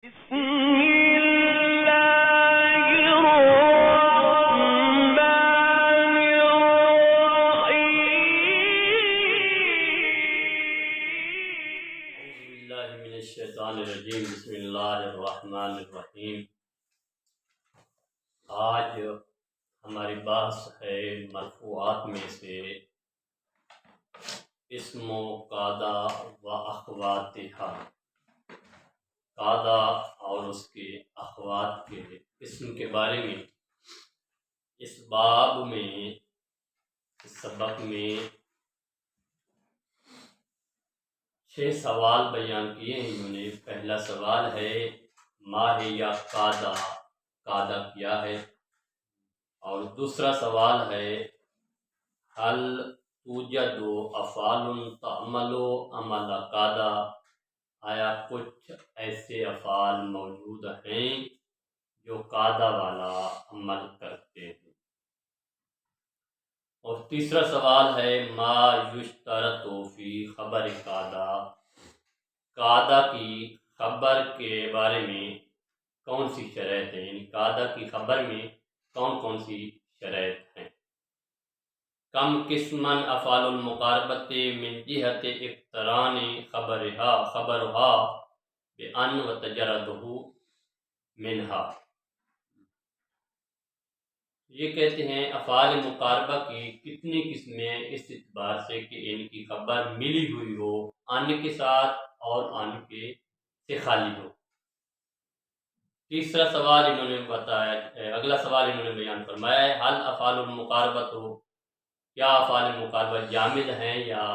بسم الله الرحمن الرحيم باللہ من الشیطان الرجیم بسم اللہ الرحمن الرحیم۔ آج ہماری بحث ہے مرفوعات میں سے اسم و قادہ و اخواتہا، قادہ اور اس کے اخوات کے اسم کے بارے میں اس باب میں اس سبق میں 6 سوال بیان کیے ہیں انہوں نے۔ پہلا سوال ہے ما ہے یا قادہ، قادہ کیا ہے؟ اور دوسرا سوال ہے حل توجد افعال تعمل عمل قادہ، آیا کچھ ایسے افعال موجود ہیں جو قادہ والا عمل کرتے ہیں؟ اور تیسرا سوال ہے ما یشترط فی خبر قادہ، قادہ کی خبر کے بارے میں کون سی شرائط ہیں، یعنی قادہ کی خبر میں کون کون سی شرائط ہیں؟ کم قسمن افعال المقاربت من جہت اقتران خبرها بان وتجردہ منہا، یہ کہتے ہیں افعال مقاربہ کی کتنی قسمیں اس اعتبار سے کہ ان کی خبر ملی ہوئی ہو ان کے ساتھ اور ان کے سے خالی ہو۔ تیسرا سوال انہوں نے بتایا، اگلا سوال انہوں نے بیان فرمایا ہے حل افعال المقاربت ہو، کیا افعال مقاربہ جامد ہیں یا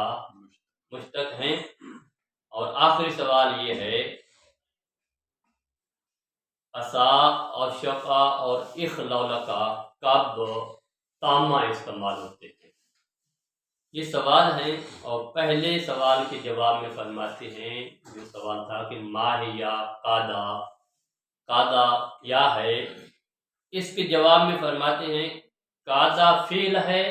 مشتق ہیں؟ اور آخری سوال یہ ہے عصا اور شفا اور اخلولکا کب تامہ استعمال ہوتے ہیں؟ یہ سوال ہیں، اور پہلے سوال کے جواب میں فرماتے ہیں، جو سوال تھا کہ ما ہے یا قادہ، قادہ کیا ہے، اس کے جواب میں فرماتے ہیں قادہ فعل ہے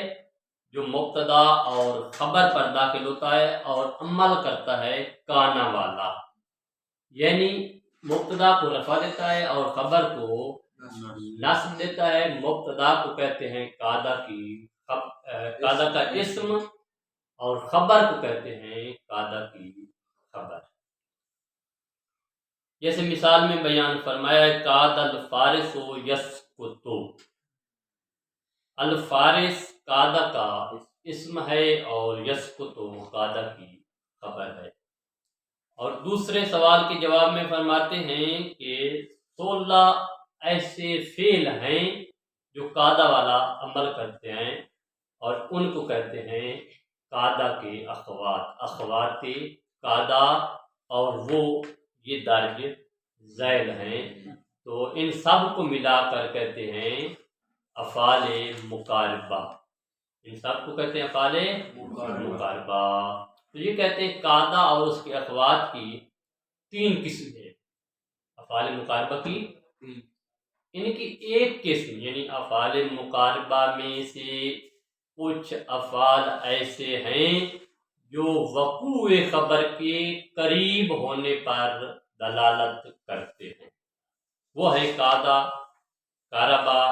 جو مبتدا اور خبر پر داخل ہوتا ہے اور عمل کرتا ہے کانا والا، یعنی مبتدا کو رفع دیتا ہے اور خبر کو نصب دیتا ہے۔ مبتدا کو کہتے ہیں قادہ کا اسم، اور خبر کو کہتے ہیں قادہ کی خبر۔ جیسے مثال میں بیان فرمایا ہے قاد الفارس یسکت، الفارس قادہ کا اسم ہے اور یسکت قادہ کی خبر ہے۔ اور دوسرے سوال کے جواب میں فرماتے ہیں کہ 16 ایسے فعل ہیں جو قادہ والا عمل کرتے ہیں اور ان کو کہتے ہیں قادہ کے اخوات، اخوات قادہ، اور وہ یہ درج ذیل ہیں، تو ان سب کو ملا کر کہتے ہیں افعال مقاربہ، ان سب کو کہتے ہیں افعال مقاربہ۔ تو یہ کہتے ہیں قادہ اور اس کے اخوات کی 3 قسم ہے، افعال مقاربہ کی ان کی ایک قسم، یعنی افعال مقاربہ میں سے کچھ افعال ایسے ہیں جو وقوع خبر کے قریب ہونے پر دلالت کرتے ہیں، وہ ہے قادہ، قربا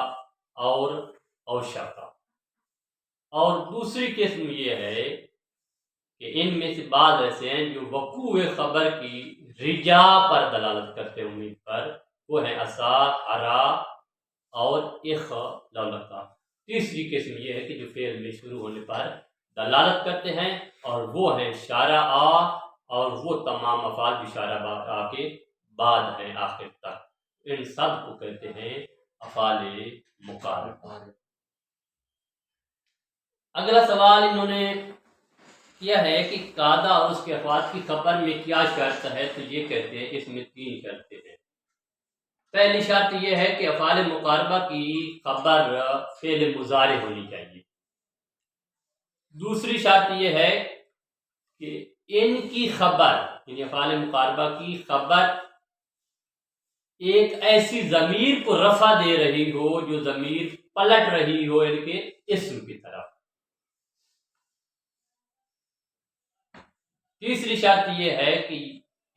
اور اوشقا۔ اور دوسری قسم یہ ہے کہ ان میں سے بعض ایسے ہیں جو وقوع خبر کی رجا پر دلالت کرتے ہیں، امید پر، وہ ہیں عصا، ارا اور اخلولکا۔ تیسری قسم یہ ہے کہ جو فعل میں شروع ہونے پر دلالت کرتے ہیں، اور وہ ہیں شارع اور وہ تمام افعال جو شارع آ کے بعد ہیں آخر تک، ان سب کو کہتے ہیں افعال مقاربہ۔ اگلا سوال انہوں نے کیا ہے کہ قادہ اور اس کے افعال کی خبر میں کیا شرط ہے، تو یہ کہتے ہیں اس میں 3 شرطیں ہیں۔ پہلی شرط یہ ہے کہ افعال مقاربہ کی خبر فعل مضارع ہونی چاہیے۔ دوسری شرط یہ ہے کہ ان کی خبر، یعنی افعال مقاربہ کی خبر ایک ایسی ضمیر کو رفع دے رہی ہو جو ضمیر پلٹ رہی ہو ان کے اسم کی طرف۔ تیسری شرط یہ ہے کہ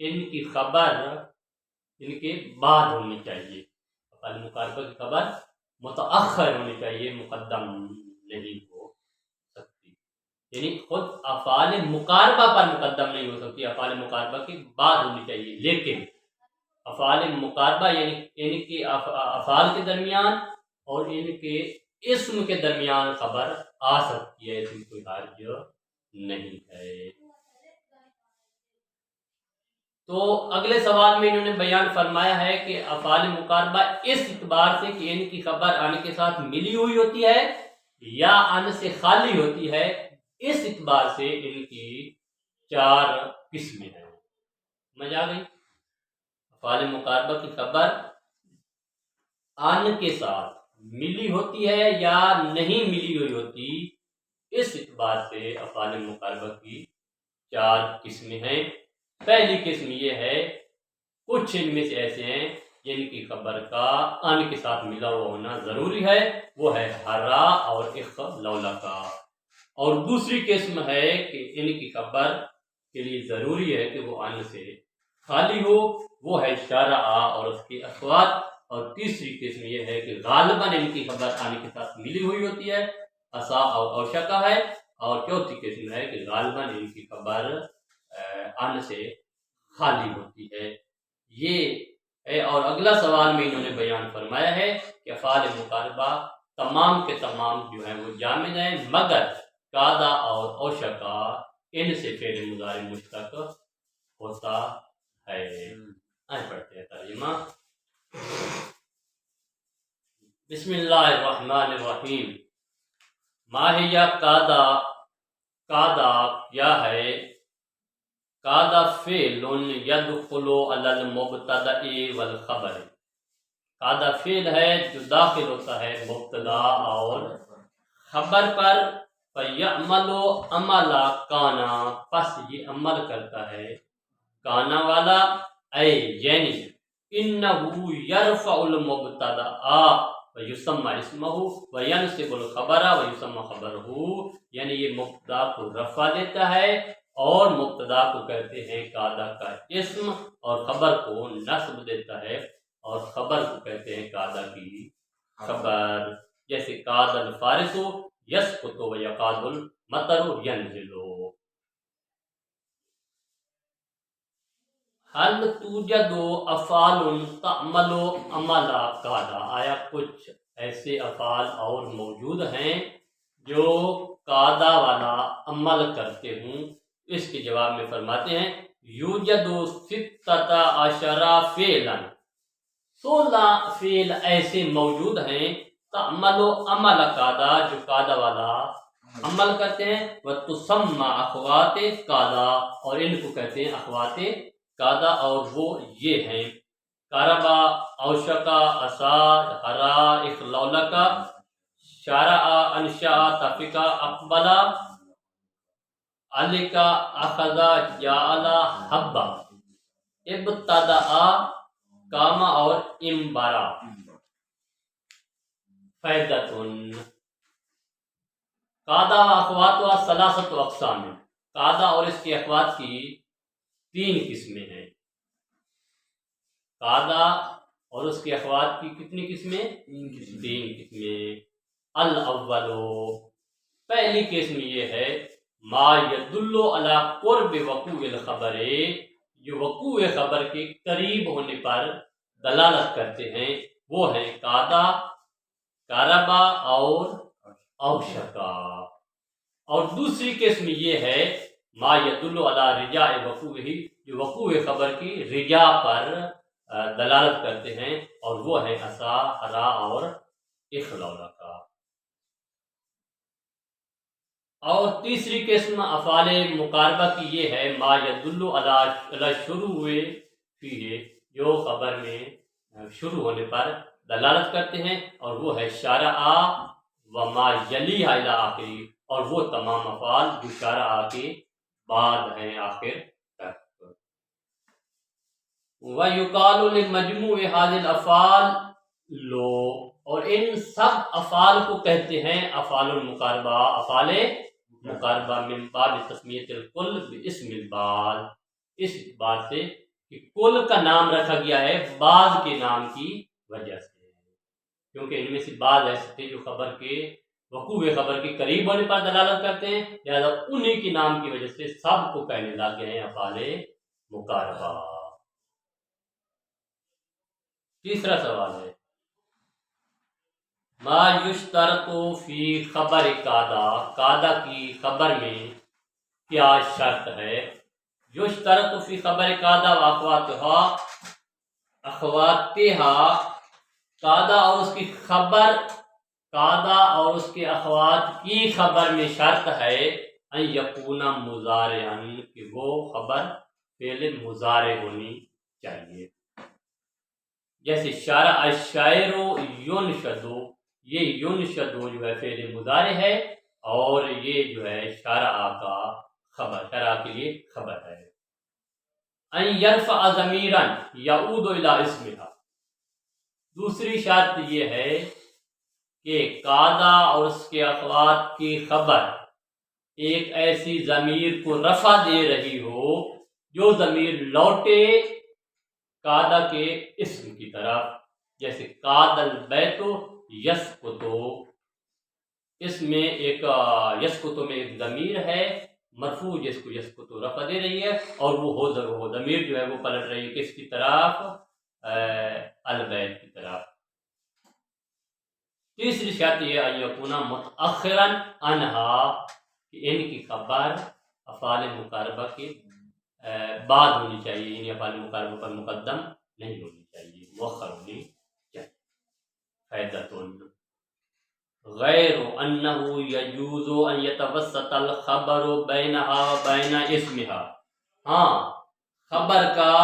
ان کی خبر ان کے بعد ہونی چاہیے، افعال مقاربہ کی خبر متأخر ہونی چاہیے، مقدم نہیں ہو سکتی، یعنی خود افعال مقاربہ پر مقدم نہیں ہو سکتی، افعال مقاربہ کی بعد ہونی چاہیے، لیکن افعال مقاربہ یعنی کہ افعال کے درمیان اور ان کے اسم کے درمیان خبر آ سکتی ہے، اس میں کوئی حرج نہیں ہے۔ تو اگلے سوال میں انہوں نے بیان فرمایا ہے کہ افعال مقاربہ اس اعتبار سے کہ ان کی خبر ان کے ساتھ ملی ہوئی ہوتی ہے یا ان سے خالی ہوتی ہے، اس اعتبار سے ان کی 4 قسمیں ہیں۔ سمجھ آ گئی؟ افعال مقاربہ کی خبر ان کے ساتھ ملی ہوتی ہے یا نہیں ملی ہوئی ہوتی، اس اعتبار سے افعال مقاربہ کی 4 قسمیں ہیں۔ پہلی قسم یہ ہے، کچھ ان میں سے ایسے ہیں جن کی خبر کا ان کے ساتھ ملا ہوا ہونا ضروری ہے، وہ ہے ہرا اور اخ لولا کا، اور دوسری قسم ہے کہ ان کی خبر کے لیے ضروری ہے کہ وہ ان سے خالی ہو، وہ ہے شارع اور اس کے اخوات، اور تیسری قسم یہ ہے کہ غالباً ان کی خبر ان کے ساتھ ملی ہوئی ہوتی ہے، عصا اور اوشا ہے، اور چوتھی قسم ہے کہ غالباً ان کی خبر ان سے خالی ہوتی ہے، یہ ہے۔ اور اگلا سوال میں انہوں نے بیان فرمایا ہے کہ افعال مقاربہ تمام کے تمام جو ہیں وہ جامد ہیں، مگر قاعدہ اور اوشا کا ان سے فعل مضارع مشتق ہوتا ہے۔ آئیں پڑھتے ہیں ترجمہ۔ بسم اللہ الرحمن الرحیم۔ ماہیہ قاعدہ، قاعدہ کیا ہے؟ قاعدہ فعل یدخل علی المبتدأ والخبر، قاعدہ فعل ہے جو داخل ہوتا ہے مبتدا اور خبر پر، فیعمل عمل کانا، پس یہ عمل کرتا ہے کانا والا، اے یعنی انہو یرفع المبتدا ویسمى اسمہ وینصب الخبر ویسمى خبرہ، یعنی یہ مبتدا کو رفع دیتا ہے اور مبتدا کو کہتے ہیں قاعدہ کا اسم، اور خبر کو نصب دیتا ہے اور خبر کو کہتے ہیں قاعدہ کی خبر، جیسے قعد الفارس یسقط ویقعد المطر ینزل۔ حل توجد افعال تعمل عمل قاعدہ، آیا کچھ ایسے افعال اور موجود ہیں جو قاعدہ والا عمل کرتے ہوں؟ اس کے جواب میں فرماتے ہیں یوجد 16 فعلا، 16 فعل ایسے موجود ہیں تعمل عمل قاعدہ جو قاعدہ والا عمل کرتے ہیں، وتسمى اخوات قاعدہ، اور ان کو کہتے ہیں اخوات قاعدہ، اور وہ یہ ہیں قربا، اوشکا، عصا، ہرا، اخلولکا، شارع، انشا، تفقا، اقبلا، علکا، اخذا، جعلا، حبا، ابتدأ، کاما اور امبارا۔ فائدتن، قاعدہ و اخواتها 3 اقسام، قاعدہ اور اس کے اخوات کی 3 قسمیں ہیں۔ قاعدہ اور اس کے اخوات کی کتنی قسمیں؟ 3 قسمیں۔ الاول، پہلی قسم یہ ہے ما یدل علی قرب وقوع الخبر، جو وقوع خبر کے قریب ہونے پر دلالت کرتے ہیں، وہ ہیں قاعدہ، قربا اور اوشکا۔ اور دوسری قسم یہ ہے ما یدل علی رجاء وقوعہ، جو وقوع خبر کی رجاء پر دلالت کرتے ہیں، اور وہ ہے عصا، ہرا اور اخلولہ کا۔ اور تیسری قسم افعال مقاربہ کی یہ ہے ما یدل علی شروع فیہ، جو خبر میں شروع ہونے پر دلالت کرتے ہیں، اور وہ ہے شارع وما یلیہ الی آخری، اور وہ تمام افعال جو شارع کے بعد ہیں آخر تک۔ وَيُقَالُ لِمَجْمُوعِ هَذِهِ الْأَفْعَالِ لو، اور ان سب افعال کو کہتے ہیں افعال المقاربہ، افعال مقاربہ، من باب تسمیت الکل باسم البعض، اس بات سے کہ کل کا نام رکھا گیا ہے بعض کے نام کی وجہ سے، کیونکہ ان میں سے بعض ایسے تھے جو خبر کے وقوع خبر کے قریب ہونے پر دلالت کرتے ہیں، لہذا انہی کے نام کی وجہ سے سب کو کہنے لگ گئے ہیں افعال مقاربہ۔ تیسرا سوال ہے ما یشترط فی خبر قادہ، قادہ کی خبر میں کیا شرط ہے؟ یشترط فی خبر قادہ و اخواتہا، قادہ اور اس کی خبر، قادہ اور اس کے اخوات کی خبر میں شرط ہے ان یکون مضارعا، کہ وہ خبر فعل مضارع ہونی چاہیے، جیسے شرع الشاعر ینشد، یہ ینشد جو ہے فعل مضارع ہے اور یہ جو ہے شرع کا خبر، شرع کے لیے خبر ہے۔ ان یرفع ضمیرا یعود الی اسمہا، دوسری شرط یہ ہے کہ قادہ اور اس کے اخوات کی خبر ایک ایسی ضمیر کو رفع دے رہی ہو جو ضمیر لوٹے قادہ کے اسم کی طرف، جیسے قاد البیت یسکتو، اس میں ایک یسکتو میں ایک ضمیر ہے مرفوع جس کو یسکتو رفع دے رہی ہے، اور وہ ضمیر جو ہے وہ پلٹ رہی ہے کس کی طرف؟ البیت کی طرف۔ تیسری شرط یہ ان یکون متأخرا عنہا، کہ ان کی خبر افعال مقاربہ کے بعد ہونی چاہیے، یعنی افعال مقاربہ پر مقدم نہیں ہونی چاہیے، مؤخر ہونی چاہیے۔ فائدۃ غیر انہ یجوز ان یتوسط الخبر بینہا و بین اسمہا، ہاں خبر کا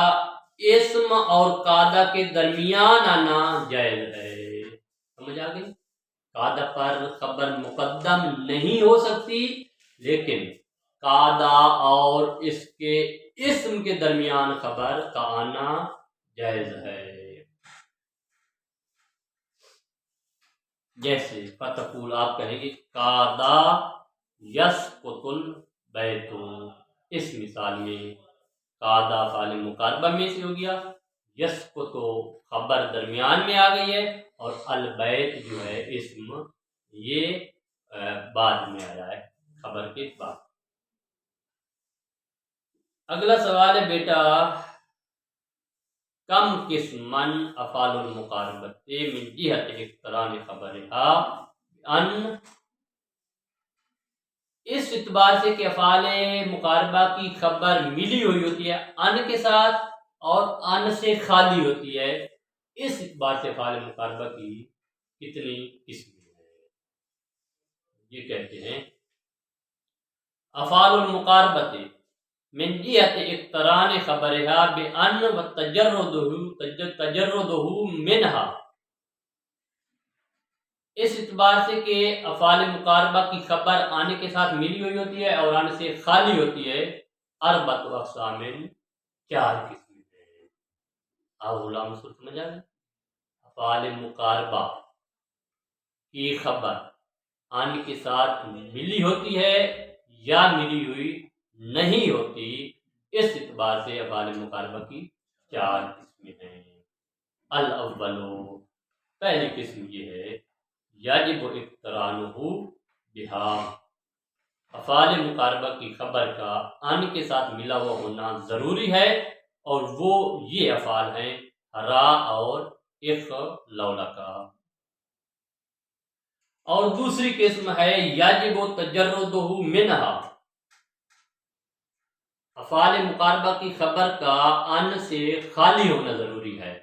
اسم اور قادہ کے درمیان آنا جائز ہے، سمجھ آ گئی؟ قادہ پر خبر مقدم نہیں ہو سکتی، لیکن قادہ اور اس کے اسم کے درمیان خبر کا آنا جائز ہے، جیسے فتقول، آپ کہیں گے قادہ یسقط البیت، اس مثال میں قادہ فعل مقاربہ میں سے ہو گیا، یسقط خبر درمیان میں آ گئی ہے، اور البیت جو ہے اسم یہ بعد میں آیا ہے خبر کے بعد۔ اگلا سوال ہے بیٹا کم قسمن افعال المقاربت من جہت اقتران خبرہا، ان اس اعتبار سے کہ افعال مقاربہ کی خبر ملی ہوئی ہوتی ہے ان کے ساتھ اور ان سے خالی ہوتی ہے، اس اعتبار سے افعال مقاربہ کی کتنی قسمیں ہیں؟ یہ کہتے ہیں افعال المقاربت من جہت اقتران خبرہا بان و تجردہ منہا، اس اعتبار سے کہ افعال مقاربہ کی خبر آنے کے ساتھ ملی ہوئی ہوتی ہے اور آنے سے خالی ہوتی ہے، اربعۃ اقسام، چار قسمیں ہیں۔ غلام سمجھ آ گیا؟ افعال مقاربہ کی خبر آنے کے ساتھ ملی ہوتی ہے یا ملی ہوئی نہیں ہوتی، اس اعتبار سے افعال مقاربہ کی چار قسمیں ہیں۔ الاول، پہلی قسم یہ ہے یجب اقترانہ بہا، افعال مقاربہ کی خبر کا ان کے ساتھ ملا ہوا ہونا ضروری ہے، اور وہ یہ افعال ہیں را اور اخ لولا کا۔ اور دوسری قسم ہے یجب تجردہ منہا، افعال مقاربہ کی خبر کا ان سے خالی ہونا ضروری ہے،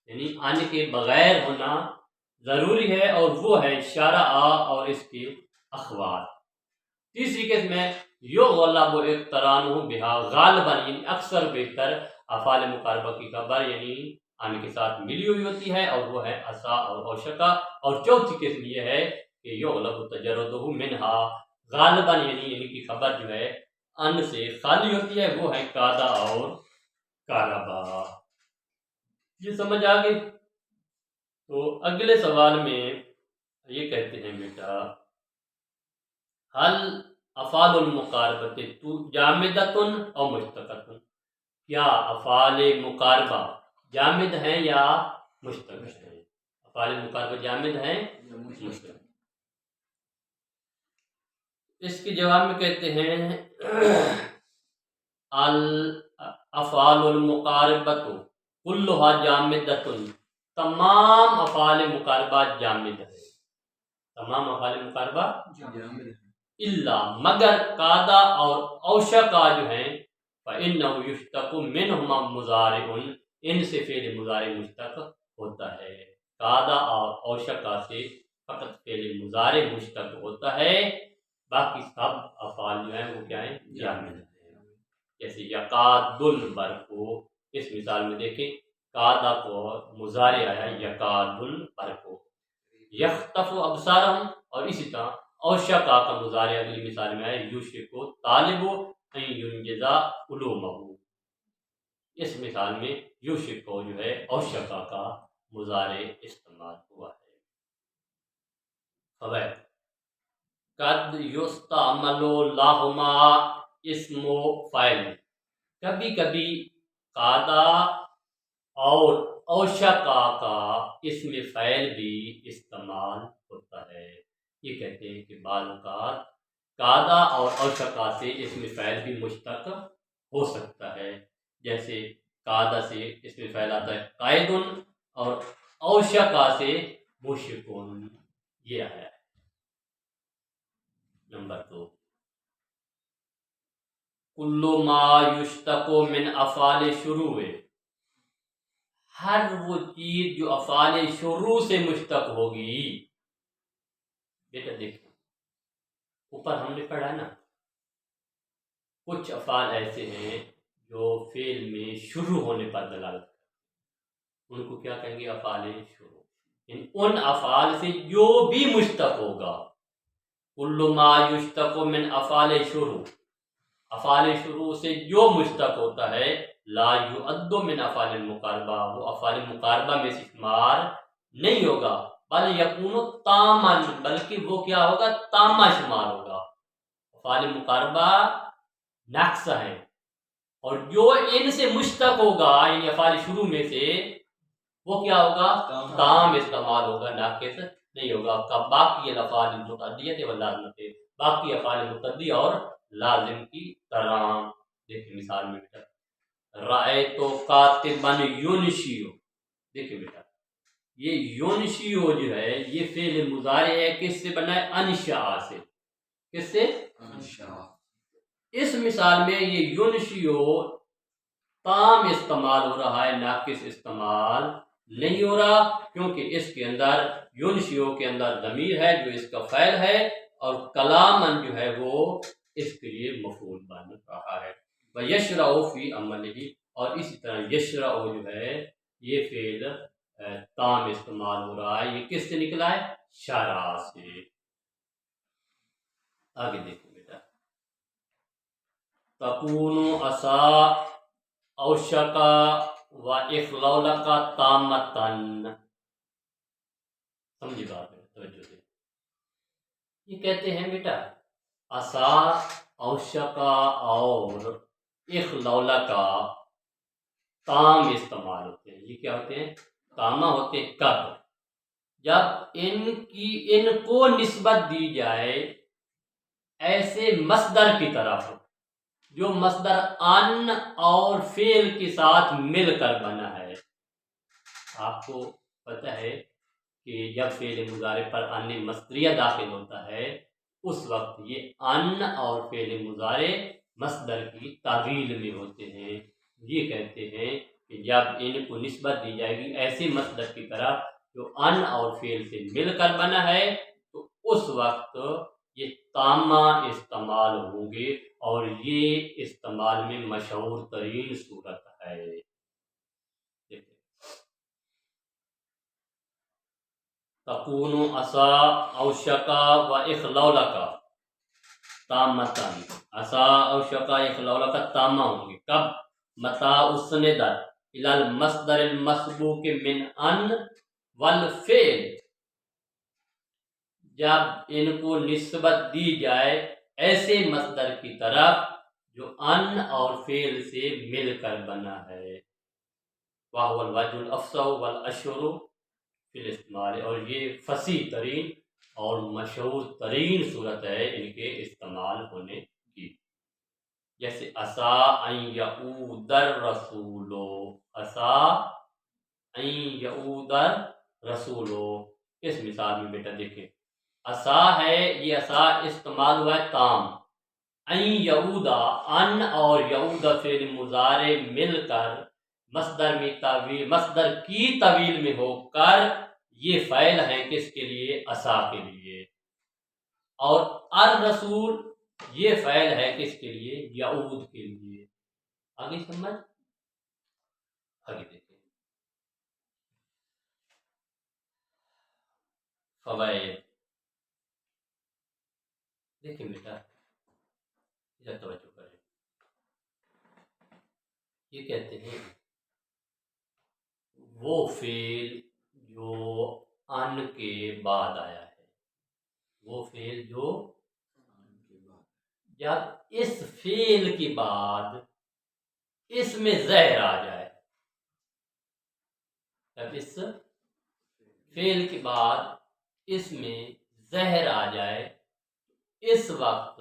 یعنی ان کے بغیر ہونا ضروری ہے، اور وہ ہے شرع اور اس کے اخوات۔ تیسری قسم ہے یغلب اقترانہ بہا، غالباً یعنی اکثر بیشتر افعال مقاربہ کی خبر یعنی ان کے ساتھ ملی ہوئی ہوتی ہے، اور وہ ہے عصا اور اوشکا۔ اور چوتھی قسم یہ ہے کہ یغلب تجردہ منہا، غالباً یعنی کی خبر جو ہے ان سے خالی ہوتی ہے، وہ ہے قادہ اور کاربا۔ یہ سمجھ آ گئی؟ تو اگلے سوال میں یہ کہتے ہیں بیٹا حل افعال المقاربت جامدۃ او مشتقۃ، کیا افعال مقاربہ جامد ہیں یا مشتق ہیں؟ افعال مقاربہ جامد ہیں مشتق؟ اس کے جواب میں کہتے ہیں الافعال المقاربۃ کلھا جامدۃ، تمام افعال مقاربہ جامد ہے، تمام افعال مقاربہ جامد ہے، الا مگر قادہ اور اوشقا جو ہیں فإنه یشتق منہما مضارع، ان سے فعل مضارع مشتق ہوتا ہے۔ قادہ اور اوشقا سے فقط فعل مضارع مشتق ہوتا ہے، باقی سب افعال جو ہیں وہ کیا ہیں؟ جامد ہیں۔ جیسے یقاد البرق، اس مثال میں دیکھیں قادہ کو مضارع آیا یقاد البرق، یخطف ابصارہم، اور اسی طرح اوشقا کا مضارع اگلی مثال میں آیا یوشک طالب ان ینجز علومہ، اس مثال میں یوشک کو جو ہے اوشقا کا مضارع استعمال ہوا ہے۔ فوائد: قد یستعمل لہما اسم فاعل، کبھی کبھی قادہ اور اوشقا کا اسم فاعل بھی استعمال ہوتا ہے۔ یہ کہتے ہیں کہ بعض اوقات قادہ اور اوشقا سے اسم فاعل بھی مشتق ہو سکتا ہے، جیسے قادہ سے اسم فاعل آتا ہے قائد، اور اوشقا سے مشرکون، یہ آیا ہے۔ نمبر 2، کل ما یشتق من افعال شروع، ہر وہ چیز جو افعال شروع سے مشتق ہوگی۔ بیٹا دیکھیں اوپر ہم نے پڑھا نا، کچھ افعال ایسے ہیں جو فعل میں شروع ہونے پر دلالت کرتے ہیں، ان کو کیا کہیں گے؟ افعال شروع۔ ان افعال سے جو بھی مشتق ہوگا، کل ما یشتق من افعال شروع، افعال شروع سے جو مشتق ہوتا ہے، لا یعد من افعال المقاربہ، وہ افعال مقاربہ میں سے شمار نہیں ہوگا، بل یکون تاما، بلکہ وہ کیا ہوگا؟ تامہ شمار ہوگا۔ افعال مقاربہ ناقصہ ہے، اور جو ان سے مشتق ہوگا، یعنی افعال شروع میں سے، وہ کیا ہوگا؟ تام استعمال ہوگا، ناقص نہیں ہوگا۔ باقی الافعال المتعدیہ واللازمۃ، باقی افعال متعدی اور لازم کی طرح۔ دیکھیں مثال میں بیٹا، رأیت کاتبا ینشیو، دیکھیں بیٹا یہ یونشیو جو ہے یہ فعل مضارع ہے، کس سے بنا ہے؟ انشاء سے۔ کس سے؟ انشاء۔ اس مثال میں یہ یونشیو تام استعمال ہو رہا ہے، ناقص استعمال نہیں ہو رہا، کیونکہ اس کے اندر یونشیو کے اندر ضمیر ہے جو اس کا فعل ہے، اور کلامن جو ہے وہ اس کے لیے مفعول بن رہا ہے۔ وَيَشْرَعُ فِي عَمَلِهِ، اور اسی طرح یشرع جو ہے یہ فعل تام استعمال ہو رہا ہے، یہ کس سے نکلا ہے؟ شرع سے۔ آگے دیکھو بیٹا، تکون عصا اوشقا و اخلولقا تامتن، سمجھی بات ہے؟ توجہ سے یہ کہتے ہیں بیٹا عصا، اوشقا اور اخلولقا تام استعمال ہوتے ہیں۔ یہ کیا ہوتے ہیں؟ تامہ ہوتے ہیں۔ کب؟ جب ان کو نسبت دی جائے ایسے مصدر کی طرف جو مصدر ان اور فعل کے ساتھ مل کر بنا ہے۔ آپ کو پتہ ہے کہ جب فعل مضارع پر ان مصدریہ داخل ہوتا ہے، اس وقت یہ ان اور فعل مضارع مصدر کی تعویل میں ہوتے ہیں۔ یہ کہتے ہیں کہ جب ان کو نسبت دی جائے گی ایسے مصدر کی طرف جو ان اور فعل سے مل کر بنا ہے، تو اس وقت یہ تامہ استعمال ہوں گے، اور یہ استعمال میں مشہور ترین صورت ہے۔ تکون عصا اوشقا و اخلولقا تامتن، عصا اوشقا اخلولقا تامہ ہوں گے۔ کب؟ متا اسندت الی المصدر المسبوق من ان والفعل، جب ان کو نسبت دی جائے ایسے مصدر کی طرف جو ان اور فعل سے مل کر بنا ہے، وَهُوَ الْوَجْهُ الْأَفْصَحُ وَالْأَشْهَرُ فِي الْاِسْتِعْمَالِ، اور یہ فصیح ترین اور مشہور ترین صورت ہے ان کے استعمال ہونے کی، جیسے عسیٰ ان یعود الرسول، عسیٰ ان یعود الرسول، اس مثال میں بیٹا دیکھیں عسیٰ ہے، یہ عسیٰ استعمال ہوا ہے تام، ان یعودا، ان اور یعودا فعل مضارع مل کر مصدر میں تعویل، مصدر کی طویل میں ہو کر یہ فعل ہے کس کے لیے؟ عسیٰ کے لیے، اور الرسول یہ فعل ہے کس کے لیے؟ یعود کے لیے۔ آگے سمجھ؟ آگے دیکھیں فوائد، دیکھیں بیٹا ادھر توجہ کریں، یہ کہتے ہیں وہ فعل جو ان کے بعد آیا ہے، وہ فعل جو جب اس فعل کے بعد اس میں زہر آ جائے، جب اس فعل کے بعد اس میں زہر آ جائے، اس وقت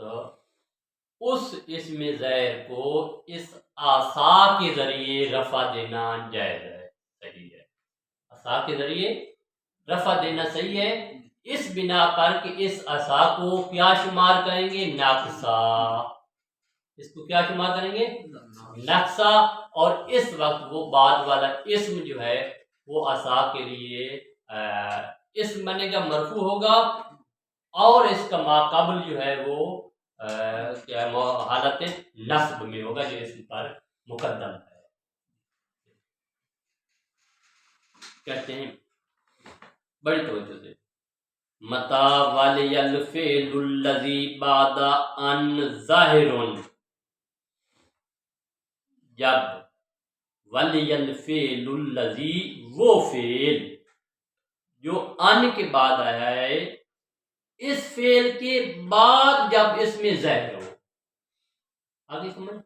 اس اسم زہر کو اس عصا کے ذریعے رفع دینا جائز ہے، صحیح ہے، عصا کے ذریعے رفع دینا صحیح ہے، اس بنا پر کہ اس عصا کو کیا شمار کریں گے؟ ناقصہ، اس کو کیا شمار کریں گے؟ ناقصہ، اور اس وقت وہ بعد والا اسم جو ہے وہ عصا کے لیے اسم بنے گا، مرفوع ہوگا، اور اس کا ماقبل جو ہے وہ حالت نصب میں ہوگا جو اسم پر مقدم ہے۔ کہتے ہیں بڑی توجہ سے، متا ولی الفعل الذی بعد ان ظاہر، جب ولی الفعل الذی، وہ فعل جو ان کے بعد آیا ہے، اس فعل کے بعد جب اس میں زہر ہو، آگے سمجھ،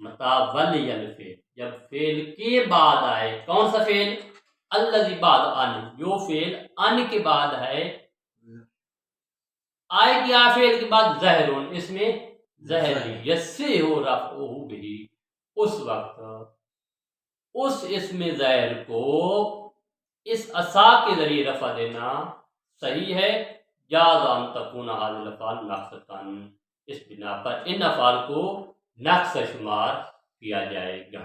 متا ولی الفعل، جب فعل کے بعد آئے، کون سا فعل؟ الذی بعد ان، جو فعل ان کے بعد ہے، آئے کیا فعل کے بعد؟ زہر، اس میں زہر، یسے ہو رفعہ بھی، اس وقت اس اسم زہر کو اس عصا کے ذریعے رفع دینا صحیح ہے، جاز ان تکون هذه الافعال ناقصۃ، اس بنا پر ان افعال کو نقص شمار کیا جائے گا۔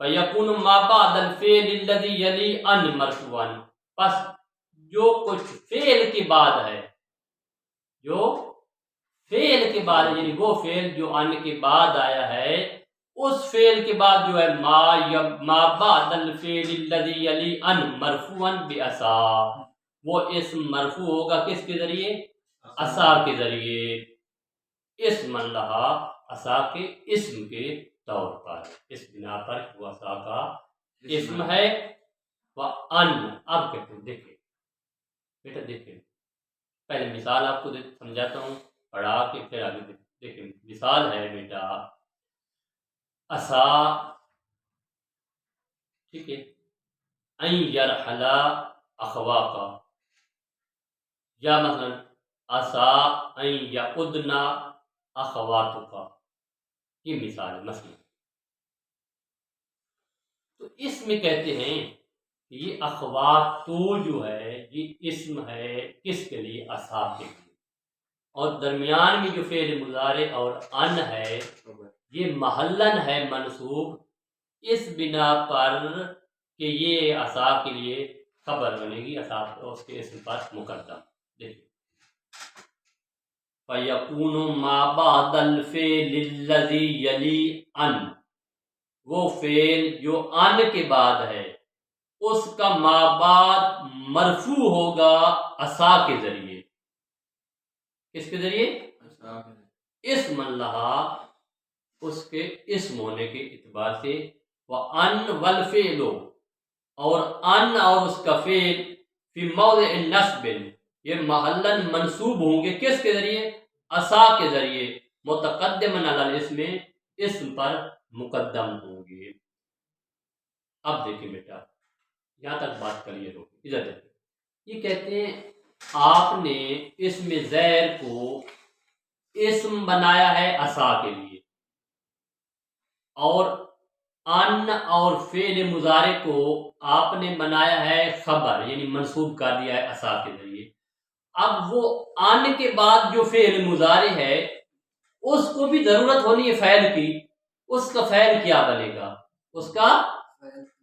فیکون ما بعد الفعل الذی یلی ان مرفوعا، پس جو کچھ فعل کے بعد ہے، جو فعل کے بعد، یعنی وہ فعل جو ان کے بعد آیا ہے، اس فعل کے بعد جو ہے ما بعد الفعل الذی یلی ان مرفوعا بعصا، وہ اسم مرفوع ہوگا کس کے ذریعے؟ عصا کے ذریعے، اسم لہا، عصا کے اسم کے طور پر، اس بنا پر وہ عصا کا اسم ہے۔ وَأَنْ، اب کہتے ہیں دیکھیں بیٹا، دیکھیں پہلے مثال آپ کو سمجھاتا ہوں پڑھا کے پھر آگے دیکھیں۔ مثال ہے بیٹا عصا، ٹھیک ہے، ان یرحل اخواکا، یا مثلا عصا ان یعدن اخواتکا، یہ مثال ہے مثلا۔ تو اس میں کہتے ہیں کہ یہ اخوات تو جو ہے یہ اسم ہے کس کے لیے؟ عصا کے لیے، اور درمیان میں جو فعل مضارع اور ان ہے یہ محلن ہے منصوب، اس بنا پر کہ یہ عصا کے لیے خبر بنے گی، عصا اس کے اسم پر مقدم۔ دیکھیں فَيَكُونُ مَا بَعْدَ الْفِعْلِ الَّذِي يَلِي أَنْ، وہ فعل جو ان کے بعد ہے اس کا ما بعد مرفوع ہوگا عصا کے ذریعے، کس کے ذریعے؟ اسم لہا، اس کے اسم ہونے کے اعتبار سے، وَأَنْ وَالْفِعْلُ، اور ان اور اس کا فعل، فی موضع نصب، یہ محلن منصوب ہوں گے کس کے ذریعے؟ عصا کے ذریعے، متقدم علی الاسم، اسم پر مقدم ہوں گے۔ اب دیکھیں بیٹا، یہاں تک بات کریے، روکیں ادھر دیکھیں، یہ کہتے ہیں آپ نے اسم زیر کو اسم بنایا ہے عصا کے لیے، اور ان اور فعل مضارع کو آپ نے بنایا ہے خبر، یعنی منصوب کر دیا ہے عصا کے ذریعے۔ اب وہ ان کے بعد جو فعل مضارع ہے اس کو بھی ضرورت ہونی ہے فعل کی، اس کا فعل کیا بنے گا؟ اس کا،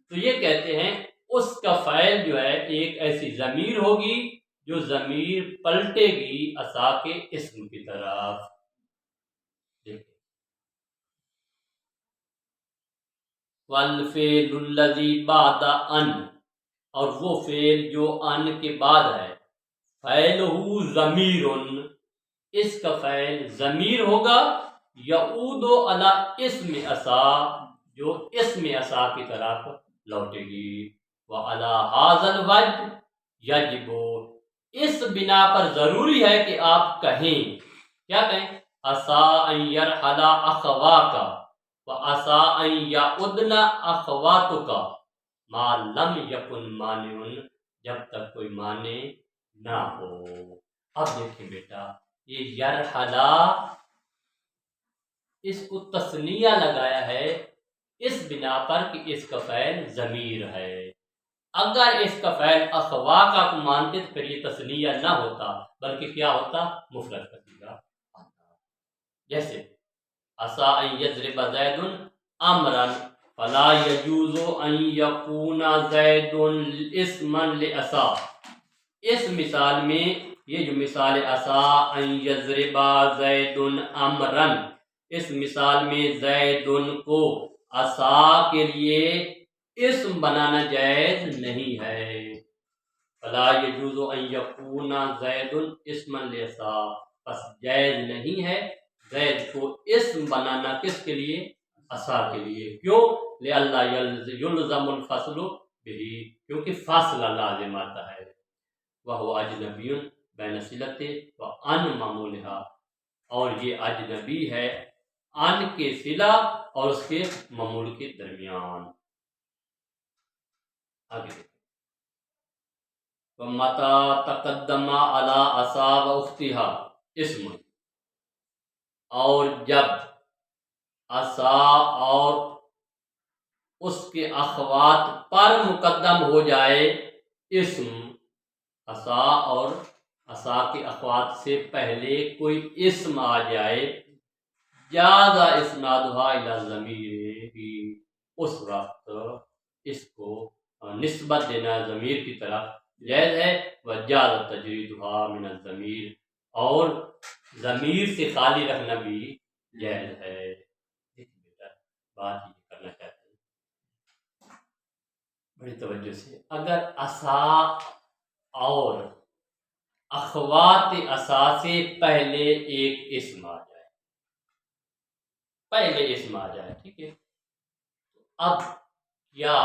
تو یہ کہتے ہیں اس کا فعل جو ہے ایک ایسی ضمیر ہوگی جو ضمیر پلٹے گی عصا کے اسم کی طرف۔ والفعل الذی بعد ان، اور وہ فعل جو ان کے بعد ہے، فعلہ ضمیر، اس کا فعل ضمیر ہوگا، یعود علی اسم عصا، جو اسم عصا کی طرف لوٹے گی۔ وعلی ھذا الوجہ یجب، اس بنا پر ضروری ہے کہ آپ کہیں، کیا کہیں؟ عسا ان یرحل اخواک وعسا ان یعدن اخواتک ما لم یکن مانع، جب تک کوئی مانع نہ ہو۔ اب دیکھیں بیٹا، یہ یرحلا اس کو تثنیہ لگایا ہے اس بنا پر کہ اس کا فعل ضمیر ہے۔ اگر اس کا فعل اخواکا کو مانتے تو پھر یہ تثنیہ نہ ہوتا، بلکہ کیا ہوتا؟ مفرد کا صیغہ آتا۔ جیسے عسا ان یضرب زید امرا فلا یجوز ان یکون زید اسما لعصا، اس مثال میں یہ جو مثال عسا ان یضرب زید امرا، اس مثال میں زید کو عصا کے لیے اسم بنانا جائز نہیں ہے۔ فلا یجوز ان یکون زید اسما لعصا، پس جائز نہیں ہے زید کو اسم بنانا کس کے لیے؟ عصا کے لیے۔ کیوں؟ لئلا یلزم الفصل بہ، کیونکہ فاصلہ لازم آتا ہے۔ وہو اجنبی بین صلۃ وان معمولھا، اور یہ اجنبی ہے ان کے صلہ اور اس کے معمول کے درمیان۔ آگے وَمَتَى تَقَدَّمَ عَلَى عَصَا وَأُخْتِهَا اسم، اور جب عصا اور اس کے اخوات پر مقدم ہو جائے اسم، عصا اور عصا کے اخوات سے پہلے کوئی اسم آ جائے، جاز اسنادھا الی الضمیر، اس وقت اس کو نسبت دینا ضمیر کی طرف جائز ہے۔ وجاز تجریدھا من الضمیر، اور ضمیر سے خالی رکھنا بھی جائز ہے۔ بات یہ کرنا چاہتے ہیں بڑی توجہ سے، اگر عصا اور اخوات عصا سے پہلے ایک اسم آ جائے، پہلے اسم آ جائے، ٹھیک ہے، اب کیا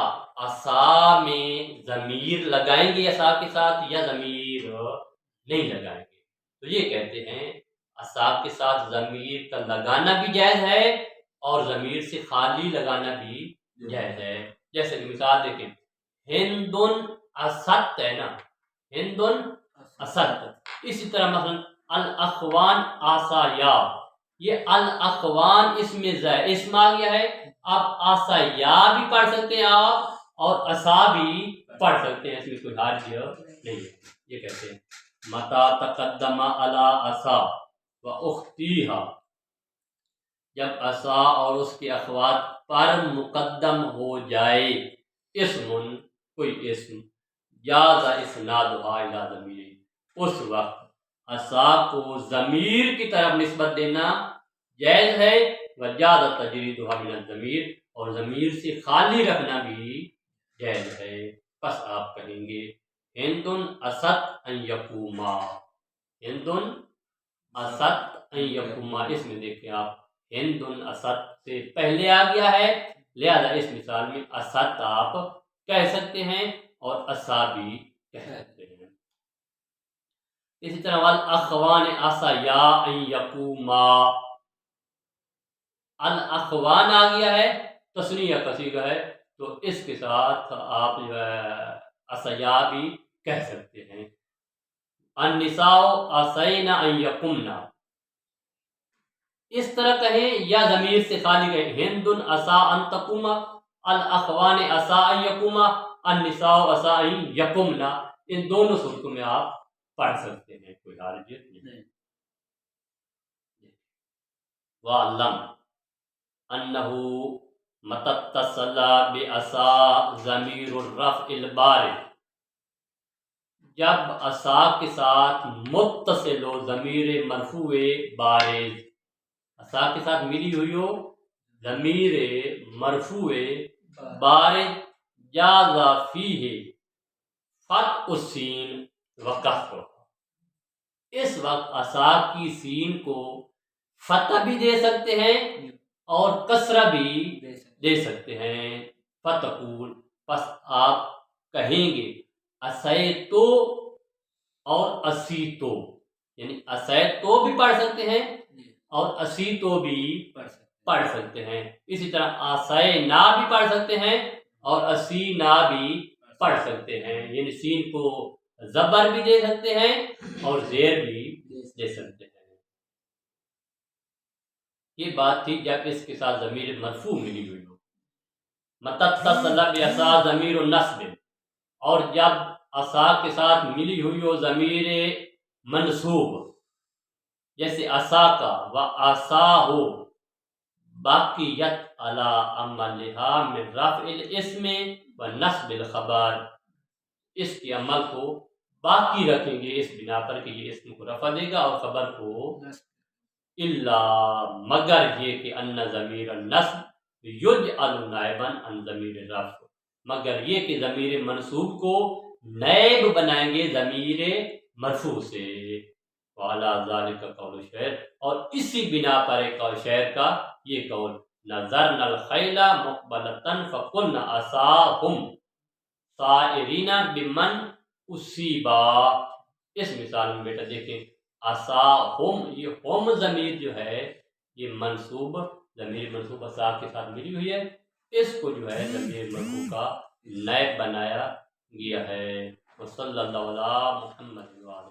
عصا میں ضمیر لگائیں گے عصا کے ساتھ یا ضمیر نہیں لگائیں گے؟ تو یہ کہتے ہیں عصا کے ساتھ ضمیر کا لگانا بھی جائز ہے اور ضمیر سے خالی لگانا بھی جائز ہے۔ جیسے کہ مثال دیکھیں، ہندن اسد ہے نا، ہندن اسد، اسی طرح مثلا الاخوان آسایا، یہ الاخوان اسم آ گیا ہے، اب آسایا بھی پڑھ سکتے ہیں آپ اور عصا بھی پڑھ سکتے ہیں، اس میں کوئی حرج نہیں ہے۔ یہ کہتے ہیں متا تقدم علی عصا و اختیہا، جب عصا اور اس کے اخوات پر مقدم ہو جائے اسم، کوئی اسم، جاز اسنادھا الی ضمیر، اس وقت عصا کو ضمیر کی طرف نسبت دینا جائز ہے۔ وجاز تجریدھا من الضمیر، اور ضمیر سے خالی رکھنا بھی جائز ہے۔ پس آپ کہیں گے ہندن اسد ان یقوما، ہندن اسد ان یقوما، اس میں دیکھیں آپ ہندن اسد سے پہلے آ گیا ہے، لہذا اس مثال میں اسد آپ کہہ سکتے ہیں اور عصا بھی کہہ سکتے ہیں۔ اسی طرح والاخوان عصایا ان یقوما، الاخوان آ گیا ہے، تثنیہ کا صیغہ ہے، تو اس کے ساتھ آپ جو ہے اسیا بھی کہہ سکتے ہیں۔ النساء اسین ان یقمنا، اس طرح کہیں یا ضمیر سے خالی کہیں، ہند اسا ان تقوما، الاخوان اسا ان یقوما، النساء اسا ان یقمنا، ان دونوں صورتوں میں آپ پڑھ سکتے ہیں، کوئی حرج نہیں۔ وَعَلَّمْ أَنَّهُ مَتَى اتصل بِعَصَا ضمیر الرفع البارز، جب عصا کے ساتھ متصل ہو ضمیر مرفوع بارز، عصا کے ساتھ ملی ہوئی ہو ضمیر مرفوع بارز، جاز فیہ فتح السین وکسرہ، اس وقت عصا کی سین کو فتح بھی دے سکتے ہیں اور کسرہ بھی دے سکتے ہیں۔ فتقول، پس آپ کہیں گے اسیتو اور اسیتو، یعنی اسیتو بھی پڑھ سکتے ہیں اور اسیتو بھی پڑھ سکتے ہیں، اسی طرح اسینا بھی پڑھ سکتے ہیں اور اسینا بھی پڑھ سکتے ہیں، یعنی سین کو زبر بھی دے سکتے ہیں اور زیر بھی دے سکتے ہیں۔ یہ بات تھی جب اس کے ساتھ ضمیر مرفوع ملی ہوئی ہو۔ متی اتصل بعصا ضمیر النصب، اور جب عصا کے ساتھ ملی ہوئی ہو ضمیر منصوب، جیسے عصا کا و عصا ہو، باقیت علی عملہا من رفع الاسم و نصب الخبر، اس کے عمل کو باقی رکھیں گے اس بنا پر کہ یہ اسم کو رفع دے گا اور خبر کو الا، مگر یہ کہ ان ضمیر النصب یجعل نائبا عن ضمیر الرفع، مگر یہ کہ ضمیر منصوب کو نائب بنائیں گے ضمیر مرفوع سے۔ وعلی ذالک قول شعر، اور اسی بنا پر ایک قول شعر کا یہ قول، نظرنا الخیل مقبلۃ فقلنا عصاہم صائرین بمن اصیبا، اس مثال میں بیٹا دیکھیں عصاہم، یہ ہم ضمیر جو ہے یہ منصوب، ضمیر منصوب عصا کے ساتھ ملی ہوئی ہے، اس کو جو ہے ضمیر مرفوع کا نائب بنایا گیا ہے۔ وصلی اللہ علی محمد وعلی